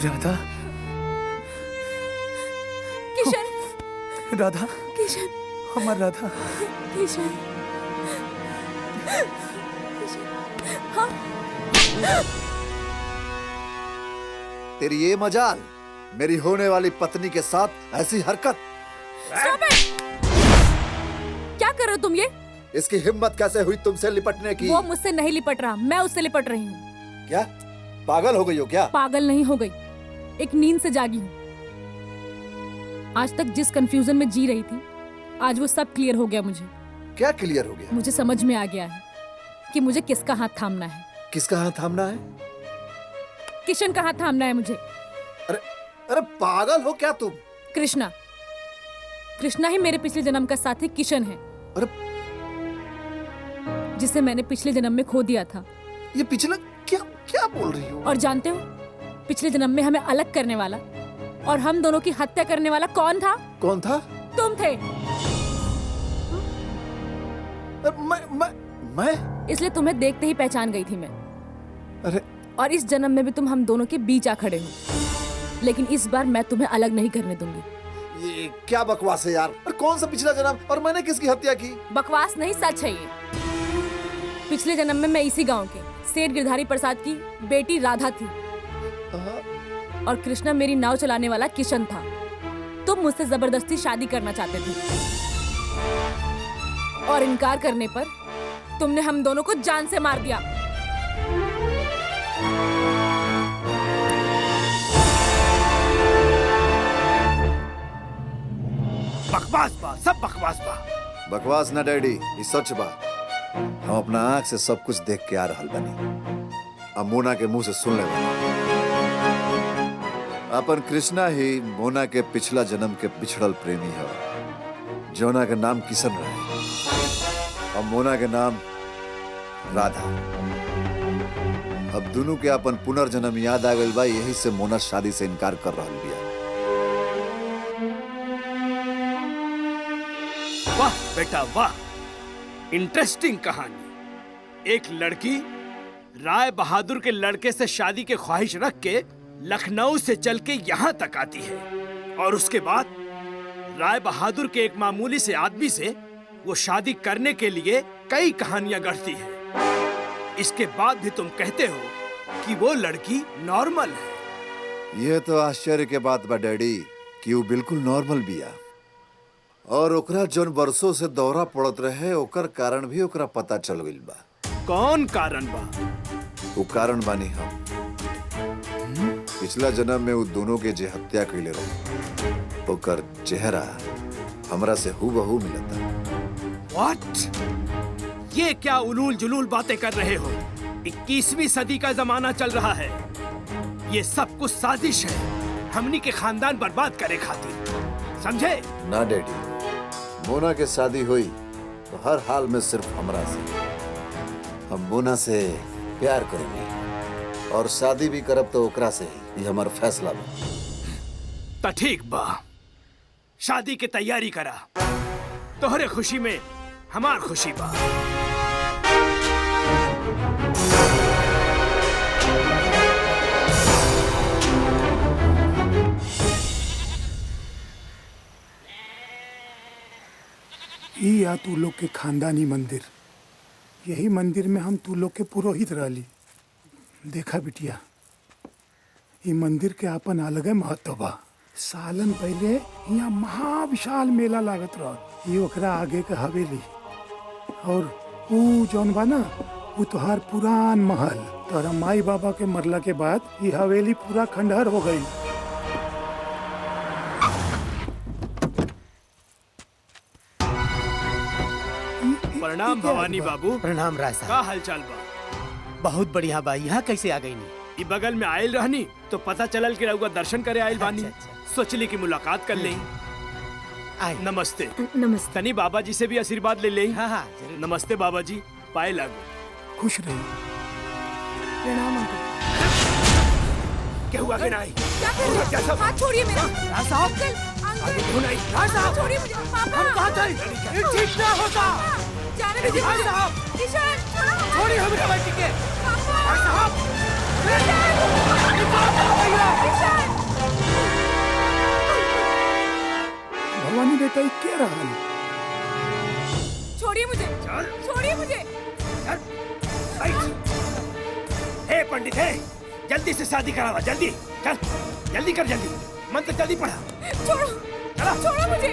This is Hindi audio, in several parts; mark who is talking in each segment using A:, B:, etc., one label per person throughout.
A: राधा,
B: किशन,
A: राधा,
B: किशन,
A: हमार राधा,
B: किशन, हाँ।
C: तेरी ये मजाल, मेरी होने वाली पत्नी के साथ ऐसी हरकत।
B: Stop it! क्या कर रहे हो तुम ये?
C: इसकी हिम्मत कैसे हुई तुमसे लिपटने की?
B: वो मुझसे नहीं लिपट रहा, मैं उससे लिपट रही हूँ।
C: क्या पागल हो गई हो क्या?
B: पागल नहीं हो गई, एक नींद से जागी हूँ। आज तक जिस कंफ्यूजन में जी रही थी, आज वो सब क्लियर हो गया मुझे।
C: क्या क्लियर हो गया?
B: मुझे समझ में आ गया है कि मुझे किसका हाथ थामना है।
C: किसका हाथ थामना है?
B: किशन का हाथ थामना है मुझे।
C: अरे अरे पागल हो क्या तुम?
B: कृष्णा, कृष्णा ही मेरे पिछले जन्म का साथी किशन है।
C: अरे
B: जिसे मैंने पिछले जन्म में खो दिया था।
C: ये पिछला क्या क्या बोल रही हो?
B: और जानते हो पिछले जन्म में हमें अलग करने वाला और हम दोनों की हत्या करने वाला कौन था?
C: कौन था?
B: तुम थे।
C: मैं?
B: इसलिए तुम्हें देखते ही पहचान गई थी मैं।
C: अरे
B: और इस जन्म में भी तुम हम दोनों के बीच आ खड़े हो, लेकिन इस बार मैं तुम्हें अलग नहीं करने दूंगी।
C: ये क्या बकवास है यार? और कौन सा पिछला जन्म? और मैंने किसकी हत्या की?
B: बकवास नहीं, सच है ये। पिछले जन्म में मैं इसी गांव के सेठ गिरधारी प्रसाद की बेटी राधा थी और कृष्णा मेरी नाव चलाने वाला किशन था। तुम मुझसे जबरदस्ती शादी करना चाहते थे और इनकार करने पर तुमने हम दोनों को जान से मार दिया।
D: बकवास बा, सब बकवास बा।
C: बकवास ना डैडी, ये सच बा। हम अपना आंख से सब कुछ देख के आ रहल बनी। अब मोना के मुंह से सुन ले बनी। अपन कृष्णा ही मोना के पिछला जन्म के बिछड़ल प्रेमी है, जोना के नाम किशन रहे और मोना के नाम राधा। अब दोनों के अपन पुनर्जन्म याद आ गइल बा, यही से मोना शादी से इनकार कर रहल बिया।
D: वाह बेटा वाह, इंटरेस्टिंग कहानी। एक लड़की राय बहादुर के लड़के से शादी की ख्वाहिश रख के लखनऊ से चल के यहाँ तक आती है और उसके बाद राय बहादुर के एक मामूली से आदमी से वो शादी करने के लिए कई कहानियां गढ़ती है। इसके बाद भी तुम कहते हो कि वो लड़की नॉर्मल है।
C: यह तो आश्चर्य के बात बा डैडी कि वो बिल्कुल नॉर्मल बिया और ओकरा जौन बरसों से दौरा पड़त रहे ओकर कारण भी ओकरा पता चल गइल बा।
D: कौन कारण बा?
C: वो कारण बानी हम। पिछला जन्म में वो दोनों के जे हत्या कइले रहे ओकर चेहरा हमरा से हूबहू मिलता।
D: What? ये क्या उलूल जुलूल बातें कर रहे हो? 21वीं सदी का जमाना चल रहा है। ये सब कुछ साजिश है हमनी के खानदान बर्बाद करे खातिर, समझे?
C: ना डैडी, मोना के शादी हुई तो हर हाल में सिर्फ हमरा से। हम मोना से प्यार करेंगे और शादी भी करब तो ओकरा से ही। ये हमारा फैसला बा।
D: तो ठीक बा, शादी की तैयारी करा। तोहरे खुशी में हमार खुशी बा।
E: ई या तू लोग के खानदानी मंदिर, यही मंदिर में हम तू लोग के पुरोहित रहली। देखा बिटिया, ये मंदिर के अपन अलग महत्व बा। सालन पहले यहाँ महाविशाल मेला लागत रह। ये ओकरा आगे के हवेली और ऊ जौन बा ना, वो तोहार पुरान महल। तोहरा माई बाबा के मरला के बाद ये हवेली पूरा खंडहर हो गई।
D: प्रणाम भवानी बाबू।
F: प्रणाम राय साहब।
D: का हालचाल बा?
F: बहुत बढ़िया बा। यहाँ कैसे आ गई नी?
D: ई बगल में आयल रहनी तो पता चलल कि रउआ दर्शन करे आयल बानी। सोचली कि मुलाकात कर लें। नमस्ते।
B: नमस्ते।
D: तनी बाबा जी से भी आशीर्वाद ले लें।
F: हाँ हाँ जरूर।
D: नमस्ते बाबा जी, पाए लागो।
E: खुश रही।
B: प्रणाम अंकल।
D: क्या हुआ कि नहीं?
B: क्या कर रहे हो? हाथ छोड़िए मेरा।
D: राय साहब,
B: अंकल,
D: आगे
B: अंकल,
D: क्यों नहीं? राय साहब,
B: छोड़िए मुझे। पापा,
D: हम कहाँ थे? ये ठीक ना होता।
B: जाने दीजिए
D: राय
B: मुझे।
D: साहब,
B: किशन, छोड़ो।
D: छोड़िए हमें बैठ के।
B: पापा,
D: राय साहब,
B: किशन।
E: भवानी बेटा, ये क्या रहा?
B: छोड़िए मुझे, छोड़िए मुझे।
D: हे पंडित है, जल्दी से शादी करावा, जल्दी चल, जल्दी कर, जल्दी मंत्र जल्दी पढ़ा।
B: छोड़ो,
D: चला।
B: छोड़ो मुझे।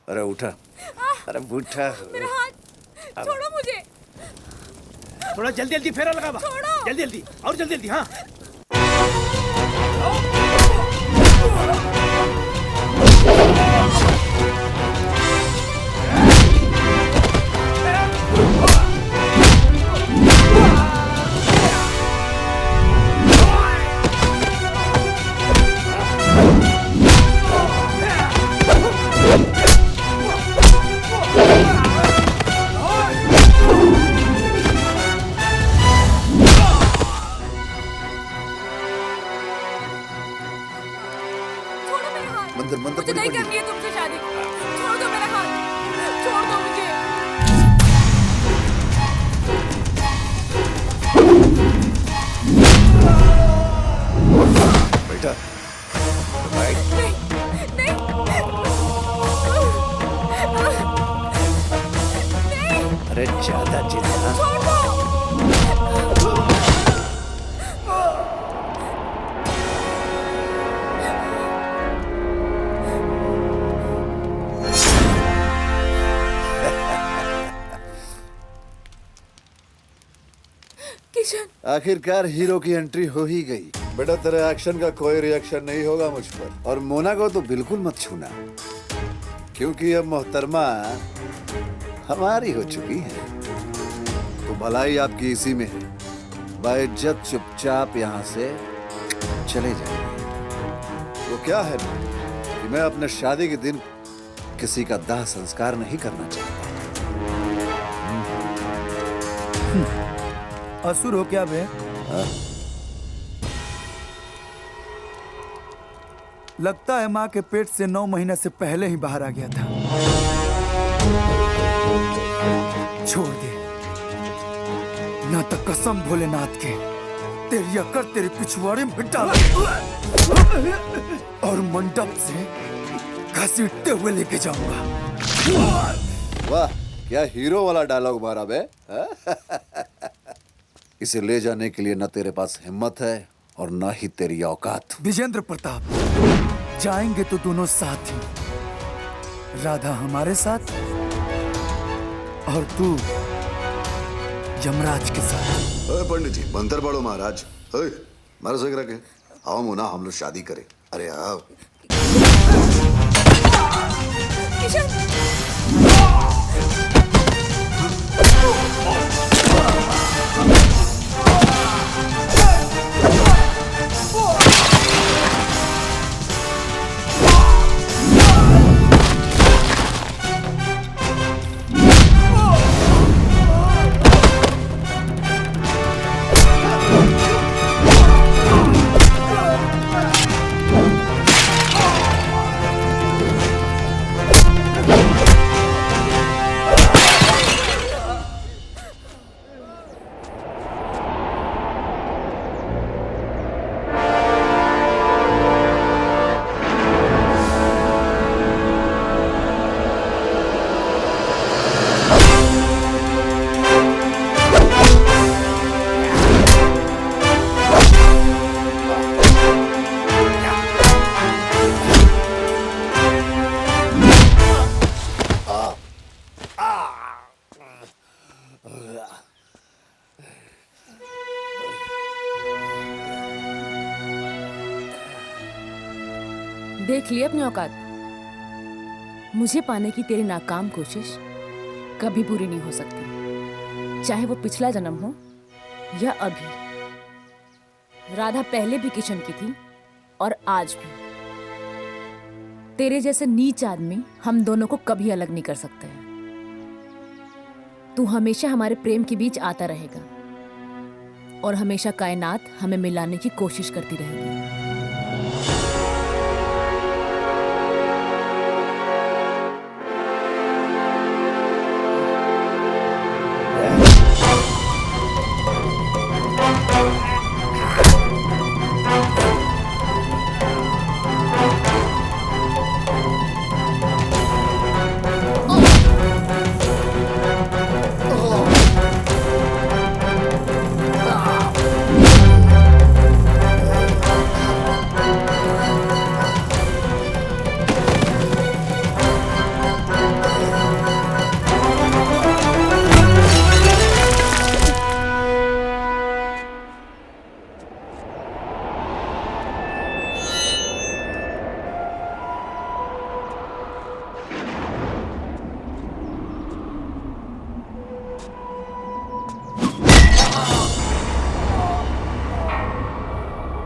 C: अरे उठा, अरे उठा।
B: मेरा हाथ, छोड़ो मुझे।
D: थोड़ा जल्दी जल्दी फेरा लगा,
B: छोड़ो।
D: जल्दी जल्दी और जल्दी जल्दी। हाँ
B: छोड़ो मेरा हाथ।
C: मंदिर मंदिर
B: मुझे
C: बड़ी
B: नहीं
C: बड़ी।
B: करनी है तुमसे शादी। छोड़ दो मेरा हाथ, छोड़ दो मुझे।
C: बेटा,
B: नहीं, नहीं। नहीं,
C: अरे ज्यादा जिद्द।
B: छोड़ दो। किशन,
C: आखिरकार हीरो की एंट्री हो ही गई। बेटा, तेरे एक्शन का कोई रिएक्शन नहीं होगा मुझ पर, और मोना को तो बिल्कुल मत छूना, क्योंकि अब मोहतरमा हमारी हो चुकी है। तो भलाई आपकी इसी में है। बाइज्जत चुपचाप यहाँ से चले जाइए। वो क्या है कि मैं अपने शादी के दिन किसी का दाह संस्कार नहीं करना चाहता।
A: असुर हो क्या बे? लगता है माँ के पेट से 9 महीने से पहले ही बाहर आ गया था। छोड़ दे, ना तो कसम भोलेनाथ के तेरी अकड़ तेरे पिछवाड़े में डाल और मंडप से घसीटते हुए लेके जाऊंगा।
C: वाह, क्या हीरो वाला डायलॉग मारा बे। इसे ले जाने के लिए न तेरे पास हिम्मत है और न ही तेरी औकात।
A: विजेंद्र प्रताप, जाएंगे तो दोनों साथ ही, राधा हमारे साथ और तू यमराज के साथ।
C: ओए पंडित जी, मंत्र पढ़ो महाराज। ओए, मारो सो रखे। आओ मोना, हम लोग शादी करें। अरे आओ।
B: किशन, देख लिए अपनी औकात। मुझे पाने की तेरी नाकाम कोशिश कभी पूरी नहीं हो सकती, चाहे वो पिछला जन्म हो या अभी। राधा पहले भी किशन की थी और आज भी। तेरे जैसे नीच आदमी हम दोनों को कभी अलग नहीं कर सकते हैं। तू हमेशा हमारे प्रेम के बीच आता रहेगा और हमेशा कायनात हमें मिलाने की कोशिश करती रहेगी।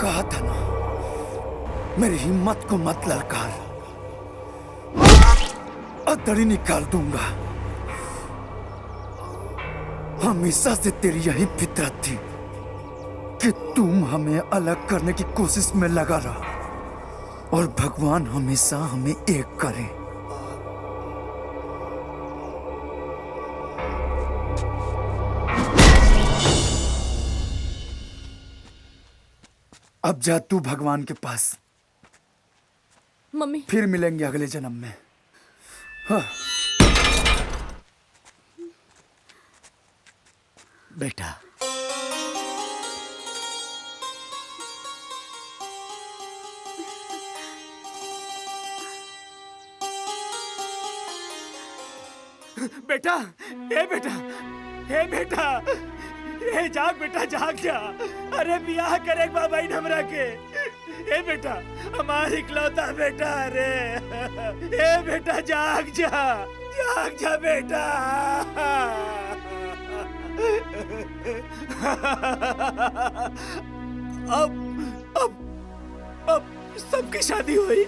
A: कहा था ना, मेरी हिम्मत को मत ललकार, अतड़ी निकाल दूंगा। हमेशा से तेरी यही फितरत थी कि तुम हमें अलग करने की कोशिश में लगा रहा, और भगवान हमेशा हमें एक करे। अब जा तू भगवान के पास,
B: मम्मी,
A: फिर मिलेंगे अगले जन्म में। हाँ।
F: बेटा,
D: बेटा, हे बेटा, हे बेटा, हे जाग बेटा, जाग जा। अरे बियाह करे बाबा इन हमरा के। हे बेटा, हमारी इकलौता बेटा। अरे हे बेटा, जाग जा, जाग जा बेटा। अब सबकी शादी हुई।